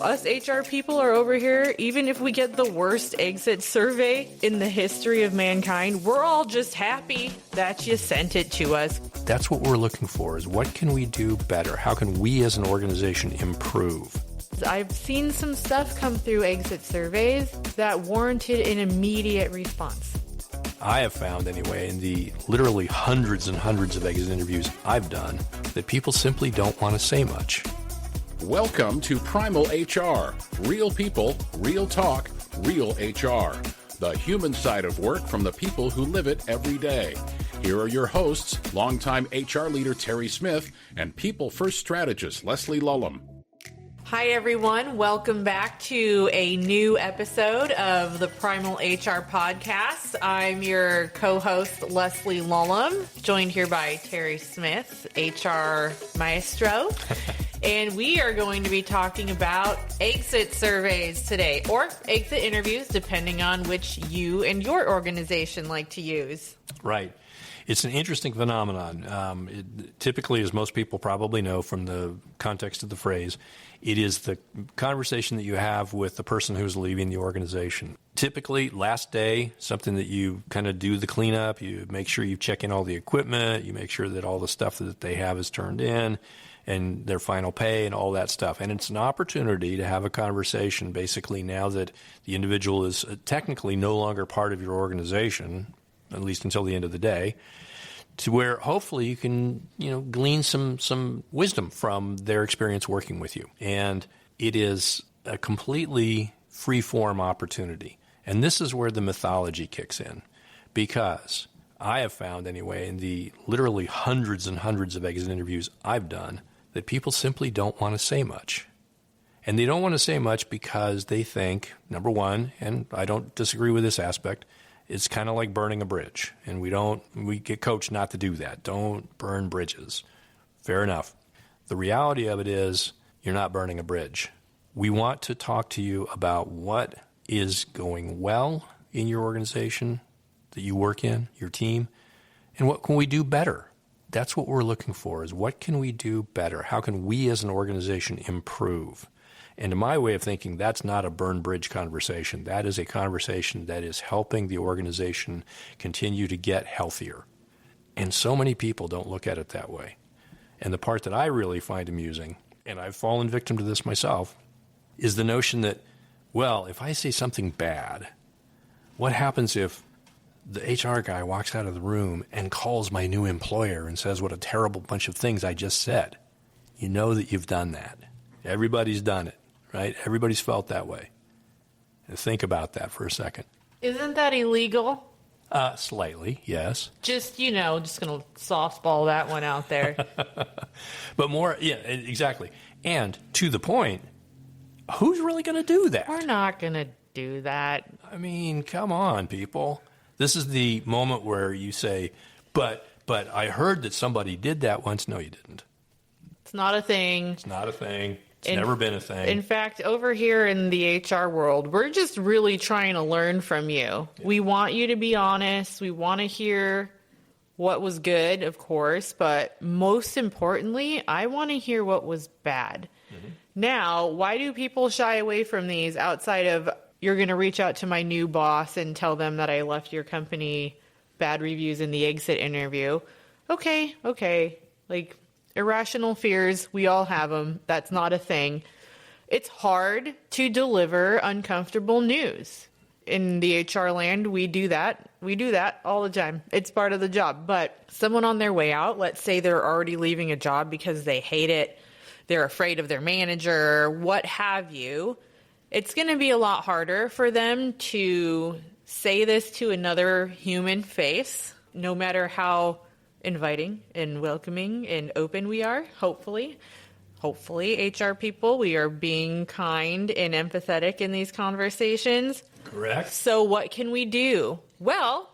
us HR people are over here, even if we get the worst exit survey in the history of mankind, we're all just happy that you sent it to us. That's what we're looking for, is what can we do better? How can we as an organization improve? I've seen some stuff come through exit surveys that warranted an immediate response. I have found, anyway, in the literally hundreds and hundreds of exit interviews I've done, that people simply don't want to say much. Welcome to Primal HR. Real people, real talk, real HR. The human side of work from the people who live it every day. Here are your hosts, longtime HR leader Terry Smith and People First strategist Leslie Lulham. Hi, everyone. Welcome back to a new episode of the Primal HR podcast. I'm your co-host, Leslie Lulham, joined here by Terry Smith, HR maestro. And we are going to be talking about exit surveys today, or exit interviews, depending on which you and your organization like to use. Right. It's an interesting phenomenon. Typically, as most people probably know from the context of the phrase, it is the conversation that you have with the person who's leaving the organization. Typically, last day, something that you kind of do the cleanup, you make sure you check in all the equipment, you make sure that all the stuff that they have is turned in, and their final pay and all that stuff. And it's an opportunity to have a conversation basically now that the individual is technically no longer part of your organization, at least until the end of the day, to where hopefully you can, glean some wisdom from their experience working with you. And it is a completely free-form opportunity. And this is where the mythology kicks in, because I have found, anyway, in the literally hundreds and hundreds of exit interviews I've done, that people simply don't want to say much. And they don't want to say much because they think, number one, and I don't disagree with this aspect, it's kind of like burning a bridge. And we get coached not to do that. Don't burn bridges. Fair enough. The reality of it is you're not burning a bridge. We want to talk to you about what is going well in your organization that you work in, your team, and what can we do better? That's what we're looking for, is what can we do better? How can we as an organization improve? And to my way of thinking, that's not a burn bridge conversation. That is a conversation that is helping the organization continue to get healthier. And so many people don't look at it that way. And the part that I really find amusing, and I've fallen victim to this myself, is the notion that, well, if I say something bad, what happens if the HR guy walks out of the room and calls my new employer and says what a terrible bunch of things I just said? You know that you've done that. Everybody's done it, right? Everybody's felt that way. And think about that for a second. Isn't that illegal? Slightly, yes. Just going to softball that one out there. But more, yeah, exactly. And to the point, who's really going to do that? We're not going to do that. I mean, come on, people. This is the moment where you say, but I heard that somebody did that once. No, you didn't. It's not a thing. It's not a thing. It's never been a thing. In fact, over here in the HR world, we're just really trying to learn from you. Yeah. We want you to be honest. We want to hear what was good, of course, but most importantly, I want to hear what was bad. Mm-hmm. Now, why do people shy away from these outside of, you're going to reach out to my new boss and tell them that I left your company bad reviews in the exit interview? Okay. Like, irrational fears, we all have them. That's not a thing. It's hard to deliver uncomfortable news. In the HR land, we do that. We do that all the time. It's part of the job. But someone on their way out, let's say they're already leaving a job because they hate it, they're afraid of their manager, what have you, it's going to be a lot harder for them to say this to another human face, no matter how inviting and welcoming and open we are. Hopefully, HR people, we are being kind and empathetic in these conversations. Correct. So what can we do? Well,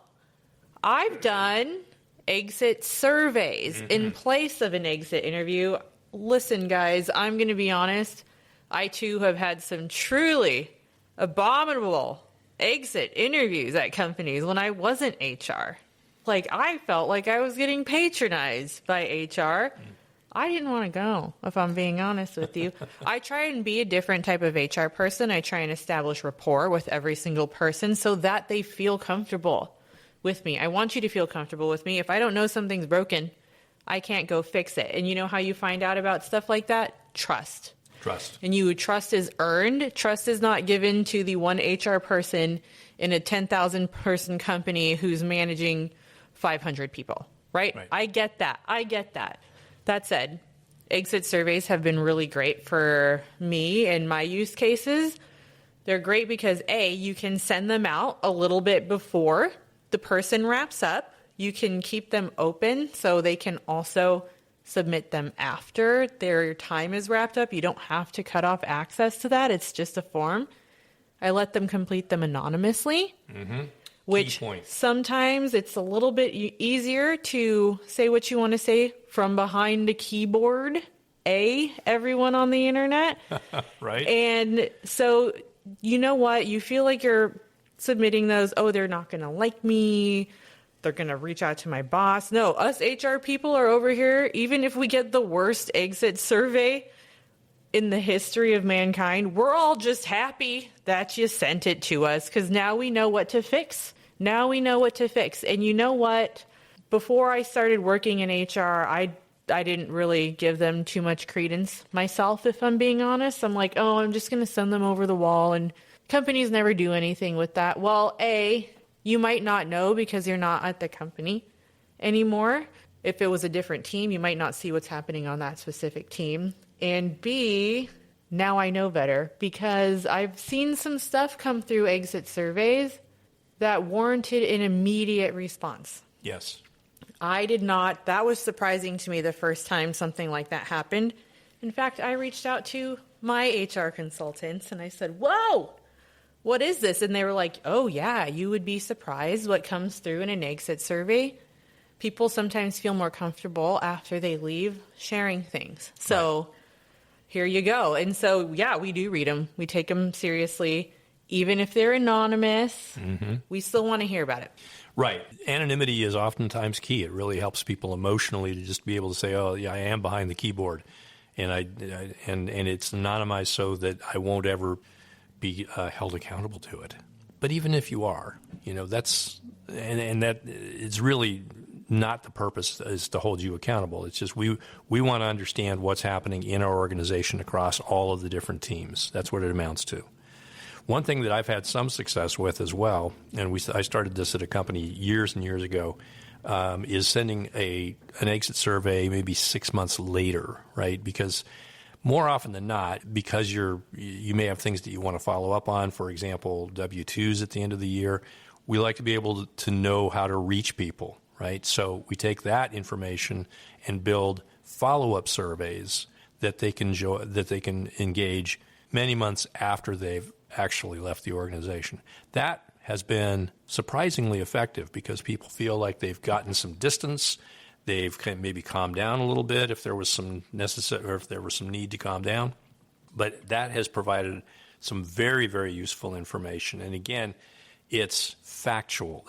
I've done exit surveys in place of an exit interview. Listen, guys, I'm going to be honest. I, too, have had some truly abominable exit interviews at companies when I wasn't HR. Like, I felt like I was getting patronized by HR. I didn't want to go, if I'm being honest with you. I try and be a different type of HR person. I try and establish rapport with every single person so that they feel comfortable with me. I want you to feel comfortable with me. If I don't know something's broken, I can't go fix it. And you know how you find out about stuff like that? Trust. Trust. And trust is earned. Trust is not given to the one HR person in a 10,000 person company who's managing 500 people, right? I get that. That said, exit surveys have been really great for me and my use cases. They're great because A, you can send them out a little bit before the person wraps up. You can keep them open so they can also submit them after their time is wrapped up. You don't have to cut off access to that. It's just a form. I let them complete them anonymously, which sometimes it's a little bit easier to say what you want to say from behind a keyboard, everyone on the internet. Right. And so, you know what? You feel like you're submitting those, they're not going to like me. They're going to reach out to my boss. No, us HR people are over here. Even if we get the worst exit survey in the history of mankind, we're all just happy that you sent it to us because now we know what to fix. And you know what? Before I started working in HR, I didn't really give them too much credence myself, if I'm being honest. I'm like, I'm just going to send them over the wall, and companies never do anything with that. Well, you might not know because you're not at the company anymore. If it was a different team, you might not see what's happening on that specific team. And B, now I know better because I've seen some stuff come through exit surveys that warranted an immediate response. Yes. I did not. That was surprising to me the first time something like that happened. In fact, I reached out to my HR consultants and I said, whoa, what is this? And they were like, oh, yeah, you would be surprised what comes through in an exit survey. People sometimes feel more comfortable after they leave sharing things. So here you go. And so, yeah, we do read them. We take them seriously. Even if they're anonymous, we still want to hear about it. Right. Anonymity is oftentimes key. It really helps people emotionally to just be able to say, oh, yeah, I am behind the keyboard. And and it's anonymized so that I won't ever be held accountable to it. But even if you are, that's and that it's really not the purpose is to hold you accountable. It's just we want to understand what's happening in our organization across all of the different teams. That's what it amounts to. One thing that I've had some success with as well, and I started this at a company years and years ago, is sending an exit survey maybe 6 months later, right? Because more often than not, because you may have things that you want to follow up on, for example, W-2s at the end of the year, we like to be able to know how to reach people, right? So we take that information and build follow-up surveys that they can engage many months after they've actually left the organization. That has been surprisingly effective because people feel like they've gotten some distance. They've maybe calmed down a little bit if there was some need to calm down. But that has provided some very, very useful information. And again, it's factual.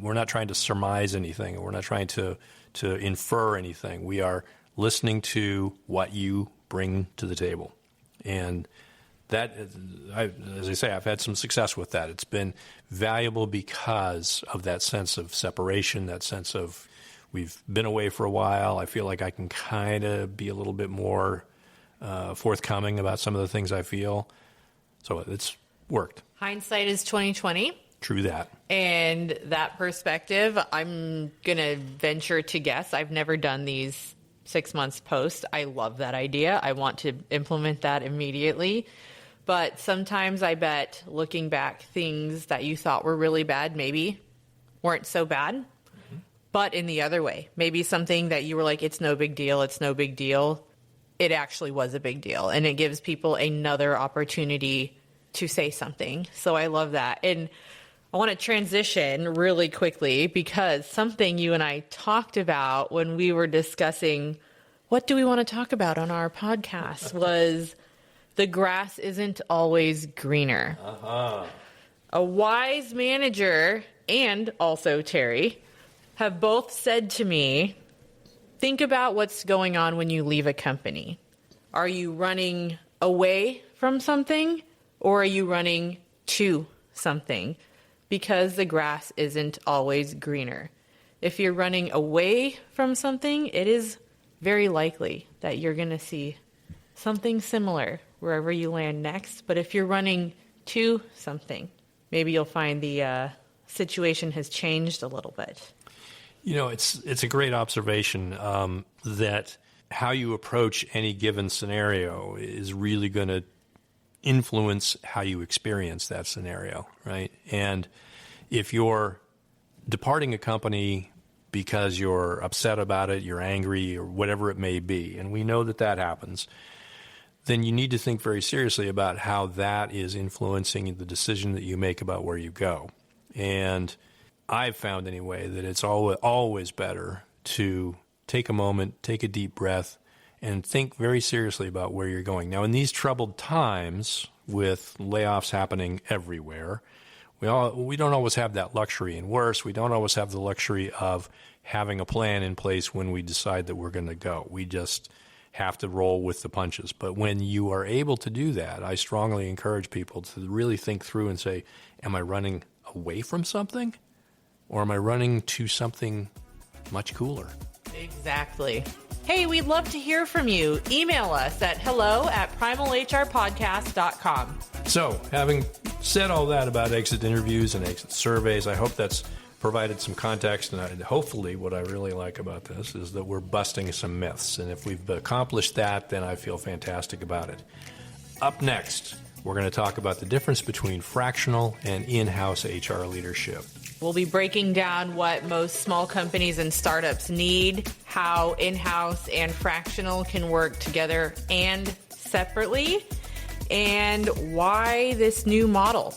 We're not trying to surmise anything. We're not trying to infer anything. We are listening to what you bring to the table. And that, as I say, I've had some success with that. It's been valuable because of that sense of separation, that sense of we've been away for a while. I feel like I can kind of be a little bit more forthcoming about some of the things I feel. So it's worked. Hindsight is 20/20. True that. And that perspective, I'm going to venture to guess. I've never done these 6 months post. I love that idea. I want to implement that immediately. But sometimes I bet looking back, things that you thought were really bad maybe weren't so bad. But in the other way, maybe something that you were like, it's no big deal, it actually was a big deal. And it gives people another opportunity to say something. So I love that. And I want to transition really quickly because something you and I talked about when we were discussing what do we want to talk about on our podcast was the grass isn't always greener. A wise manager and also Terry have both said to me, think about what's going on when you leave a company. Are you running away from something, or are you running to something? Because the grass isn't always greener. If you're running away from something, it is very likely that you're going to see something similar wherever you land next. But if you're running to something, maybe you'll find the situation has changed a little bit. You know, it's a great observation that how you approach any given scenario is really going to influence how you experience that scenario, right? And if you're departing a company because you're upset about it, you're angry, or whatever it may be, and we know that that happens, then you need to think very seriously about how that is influencing the decision that you make about where you go. And I've found anyway that it's always better to take a moment, take a deep breath, and think very seriously about where you're going. Now, in these troubled times with layoffs happening everywhere, we don't always have that luxury. And worse, we don't always have the luxury of having a plan in place when we decide that we're going to go. We just have to roll with the punches. But when you are able to do that, I strongly encourage people to really think through and say, am I running away from something, or am I running to something much cooler? Exactly. Hey, we'd love to hear from you. Email us at hello@primalhrpodcast.com. So, having said all that about exit interviews and exit surveys, I hope that's provided some context, and hopefully what I really like about this is that we're busting some myths, and if we've accomplished that, then I feel fantastic about it. Up next, we're going to talk about the difference between fractional and in-house HR leadership. We'll be breaking down what most small companies and startups need, how in-house and fractional can work together and separately, and why this new model,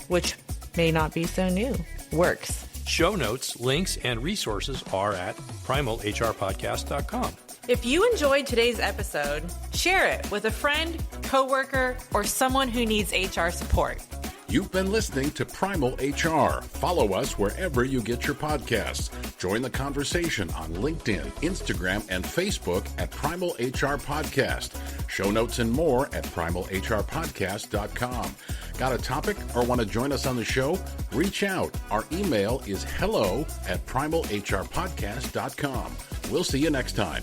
which may not be so new, works. Show notes, links, and resources are at primalhrpodcast.com. If you enjoyed today's episode, share it with a friend, coworker, or someone who needs HR support. You've been listening to Primal HR. Follow us wherever you get your podcasts. Join the conversation on LinkedIn, Instagram, and Facebook at Primal HR Podcast. Show notes and more at primalhrpodcast.com. Got a topic or want to join us on the show? Reach out. Our email is hello@primalhrpodcast.com. We'll see you next time.